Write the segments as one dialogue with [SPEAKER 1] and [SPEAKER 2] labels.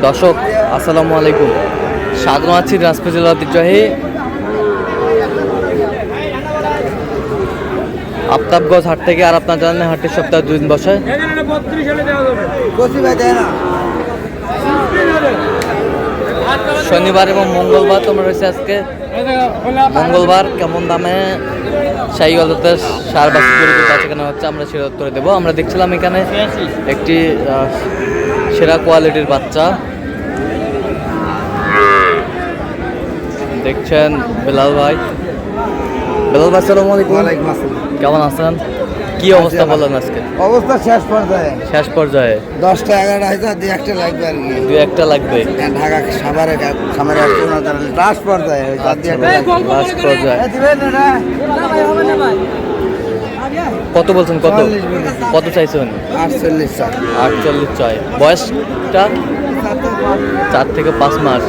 [SPEAKER 1] দর্শক আসসালামু আলাইকুম, স্বাগত আছি দিনাজপুর জেলার ঐতিহ্যবাহী আফতাবগঞ্জ হাট থেকে। আর আপনার জানেন হাটের সপ্তাহে 2 দিন বসে, শনিবার এবং মঙ্গলবার। তোমরা রয়েছে আজকে মঙ্গলবার। কেমন দামে শাহিওয়ালতে সার বাছুর গরু সেখানে হচ্ছে, আমরা সেটা উত্তরে দেবো। আমরা দেখছিলাম এখানে একটি সেরা কোয়ালিটির বাচ্চা দেখছেন। বেলাল ভাই, বেলাল ভাই আসসালামু আলাইকুম। কেমন আছেন? কি অবস্থা বলেন আজকে?
[SPEAKER 2] অবস্থা শেষ পর্যায়ে
[SPEAKER 1] 10টা
[SPEAKER 2] 11টা হয়তো দুই একটা লাগবে আর কি।
[SPEAKER 1] দুই একটা লাগবে।
[SPEAKER 2] ঢাকা খামারে লাস্ট পর্যায়ে
[SPEAKER 1] লাস্ট পর্যায়ে কত বলছেন? কত চাইছেন? 48 চাই। বয়সটা 4 থেকে 5 মাস।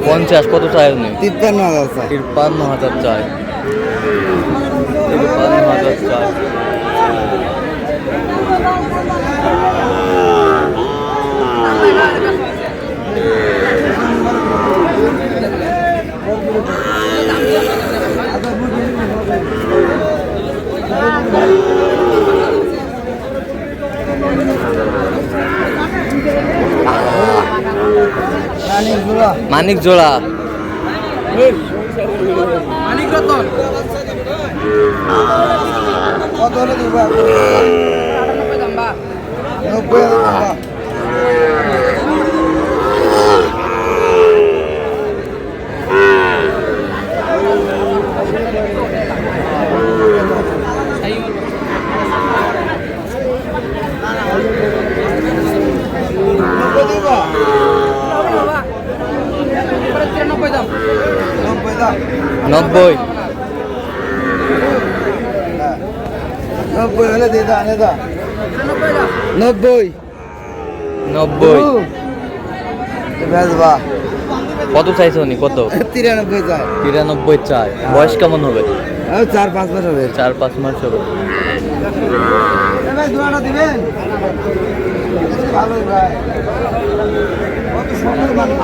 [SPEAKER 1] পঞ্চাশ কত চাই? 53,000 চাই। 53,000 চাই। মানিক জোড়া
[SPEAKER 2] মানিক রতন কত হলে দিব? 90,000
[SPEAKER 1] 90
[SPEAKER 2] হলে দিয়ে দাও। 90
[SPEAKER 1] কত চাইছে উনি? কত? 93 চাই। বয়স কেমন হবে?
[SPEAKER 2] 4-5 মাস হবে।
[SPEAKER 1] 4-5 মাস হবে।
[SPEAKER 2] দিবেন ভালো ভাই। কত সুন্দর মানুষ।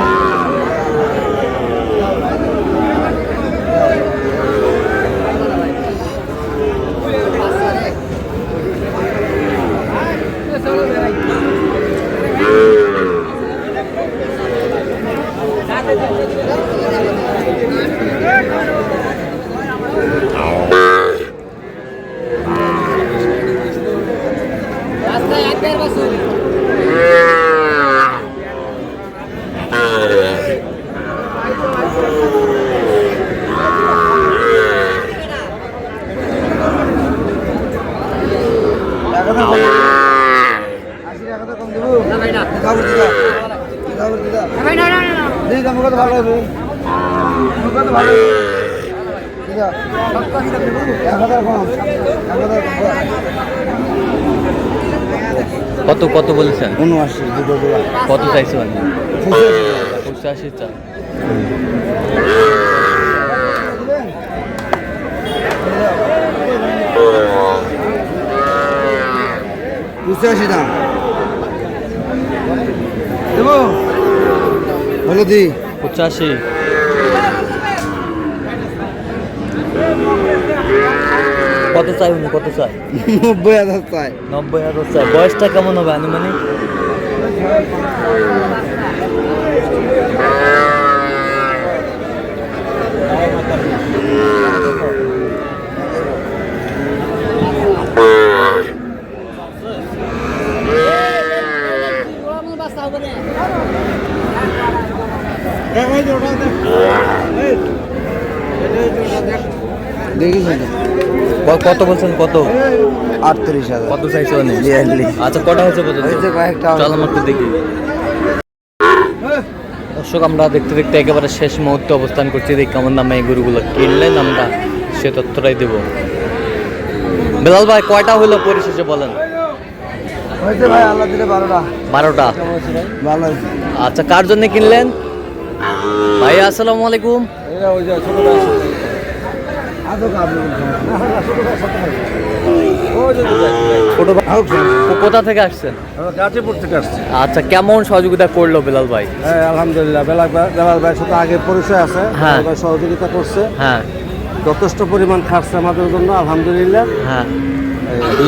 [SPEAKER 1] কত কত বলেছেন?
[SPEAKER 2] 79
[SPEAKER 1] কত চাইছেন? 85 চাই।
[SPEAKER 2] দাম দেবো হলো দি
[SPEAKER 1] 85। কত চাই উনি? কত চাই?
[SPEAKER 2] 90,000 চাই।
[SPEAKER 1] 90,000 চাই। বয়সটা কেমন হবে আনুমানিক?
[SPEAKER 2] দেখিস
[SPEAKER 1] কত বলছেন, কত
[SPEAKER 2] 38,000।
[SPEAKER 1] কত চাইছে অনেক?
[SPEAKER 2] 42।
[SPEAKER 1] আচ্ছা, কটা হয়েছে পর্যন্ত?
[SPEAKER 2] হয়েছে কয়েকটা।
[SPEAKER 1] চল আমরা একটু দেখি। দর্শক, আমরা দেখতে দেখতে একেবারে শেষ মুহূর্তে অবস্থান করছি। দেখি কেমন দামে এই গরুগুলো কিনলেন, আমরা সে তথ্যটাই দেবো। বেলাল ভাই, কয়টা হলো পরিশেষে বলেন?
[SPEAKER 2] হয়েছে ভাই, আল্লাহ দিলে 12টা।
[SPEAKER 1] 12টা।
[SPEAKER 2] ভালো হয়েছে।
[SPEAKER 1] আচ্ছা, কার জন্য কিনলেন ভাই? আসসালামু আলাইকুম। ছোট ভাই, কোথা থেকে আসছেন?
[SPEAKER 2] গাজীপুর থেকে আসছে।
[SPEAKER 1] আচ্ছা, কেমন সহযোগিতা করলো বেলাল ভাই?
[SPEAKER 2] হ্যাঁ, আলহামদুলিল্লাহ। বেলাল ভাইয়ের সাথে আগে পরিচয় আছে।
[SPEAKER 1] হ্যাঁ।
[SPEAKER 2] বেলাল ভাই সহযোগিতা করছে,
[SPEAKER 1] হ্যাঁ
[SPEAKER 2] যথেষ্ট পরিমাণ খাটছে আমাদের জন্য, আলহামদুলিল্লাহ।
[SPEAKER 1] হ্যাঁ।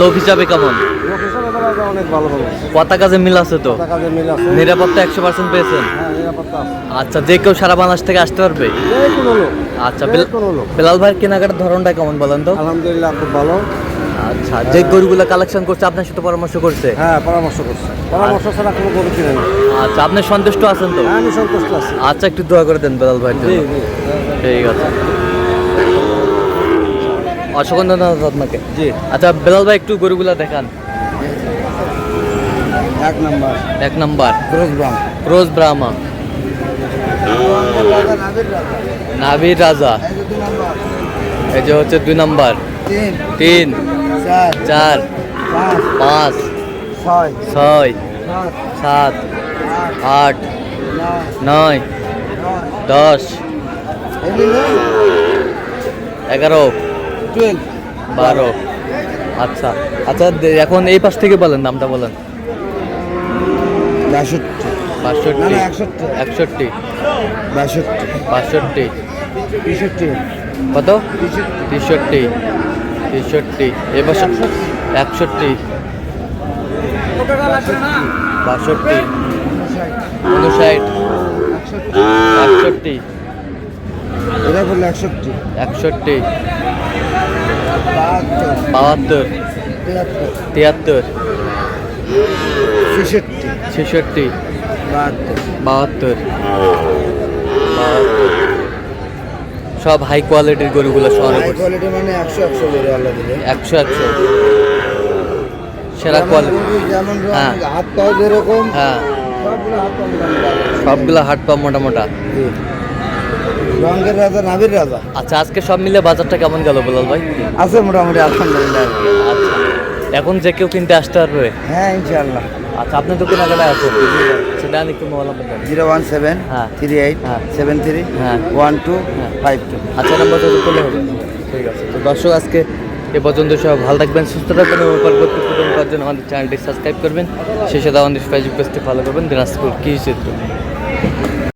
[SPEAKER 1] লোক হিসাবে কেমন?
[SPEAKER 2] লোক হিসাবে বেলাল ভাই অনেক ভালো ভালো।
[SPEAKER 1] কথা কাজে মিল আছে তো?
[SPEAKER 2] কথা কাজে মিল আছে।
[SPEAKER 1] নিরাপত্তা 100% পেয়েছেন?
[SPEAKER 2] হ্যাঁ, নিরাপত্তা আছে।
[SPEAKER 1] আচ্ছা, যে কেউ সারা বাংলাদেশ থেকে আসতে পারবে?
[SPEAKER 2] যে কোনো লোক।
[SPEAKER 1] আচ্ছা,
[SPEAKER 2] যে কোনো লোক।
[SPEAKER 1] বেলাল ভাইয়ের কেনাকাটার ধরনটা কেমন বলেন তো?
[SPEAKER 2] আলহামদুলিল্লাহ, খুব ভালো।
[SPEAKER 1] আচ্ছা, যে গরুগুলো কালেকশন করছে আপনার সাথে পরামর্শ করছে?
[SPEAKER 2] হ্যাঁ, পরামর্শ করছে। পরামর্শ ছাড়া কোনো গরু কিনে না।
[SPEAKER 1] আচ্ছা, আপনি সন্তুষ্ট আছেন তো?
[SPEAKER 2] হ্যাঁ, আমি সন্তুষ্ট আছি।
[SPEAKER 1] আচ্ছা, একটু দোয়া করে দেন বেলাল ভাইয়ের জন্য। ঠিক আছে, অসংখ্য ধন্যবাদ আপনাকে।
[SPEAKER 2] জি।
[SPEAKER 1] আচ্ছা বেলাল ভাই, একটু গরুগুলা দেখান।
[SPEAKER 2] 1 নাম্বার
[SPEAKER 1] 1 নাম্বার
[SPEAKER 2] ক্রসবাম।
[SPEAKER 1] ক্রস ব্রাহ্মা, নাভির রাজা। এই যে হচ্ছে 2 নাম্বার, 3, 4, 5, 6, 7, 8, 9, 10, 11, 12। আচ্ছা আচ্ছা, এখন এই পাশ থেকে বলেন, নামটা বলেন। 62, 61, 62, 63, কত? 63, 63, এবার 61, 62, 59, 61,
[SPEAKER 2] এটা বললো 61,
[SPEAKER 1] 61,
[SPEAKER 2] 72,
[SPEAKER 1] 72, 73,
[SPEAKER 2] 66,
[SPEAKER 1] 66, 72, সব হাই কোয়ালিটির গরুগুলো শহরে
[SPEAKER 2] হাই কোয়ালিটি মানে 100 করে আল্লাহ দিলে।
[SPEAKER 1] 100 সেরা কোয়ালিটি।
[SPEAKER 2] যেমন
[SPEAKER 1] হ্যাঁ।
[SPEAKER 2] হাত পাও যেরকম,
[SPEAKER 1] হ্যাঁ,
[SPEAKER 2] সবগুলো হাত পাও মোটামুটি।
[SPEAKER 1] সবগুলো হাট পা মোটা মোটা।
[SPEAKER 2] রঙের রাজা, নাভির রাজা
[SPEAKER 1] আচ্ছা, আজকে সব মিলে বাজারটা কেমন গেল বেলাল ভাই?
[SPEAKER 2] আছে মোটামুটি, আলহামদুলিল্লাহ।
[SPEAKER 1] আচ্ছা, এখন যে কেউ কিনতে আসতে পারবে?
[SPEAKER 2] হ্যাঁ, ইনশাআল্লাহ।
[SPEAKER 1] আচ্ছা, আপনি তো কেনাকাটা আছেন, সেটা আমি একটু মোবাইল নাম্বার দেন।
[SPEAKER 2] 017
[SPEAKER 1] হ্যাঁ।
[SPEAKER 2] 38
[SPEAKER 1] হ্যাঁ।
[SPEAKER 2] 73
[SPEAKER 1] হ্যাঁ।
[SPEAKER 2] 12
[SPEAKER 1] হ্যাঁ।
[SPEAKER 2] 52।
[SPEAKER 1] আচ্ছা, নাম্বার যোগাযোগ করলে হবে। ঠিক আছে, তো দর্শক আজকে এ পর্যন্ত সব ভালো থাকবেন, সুস্থ থাকবেন এবং পরবর্তী প্রোগ্রাম করার জন্য আমাদের চ্যানেলটি সাবস্ক্রাইব করবেন। সেই সাথে আমাদের ফেসবুক পেজটি ফলো করবেন, দিনাজপুর কি চিত্র।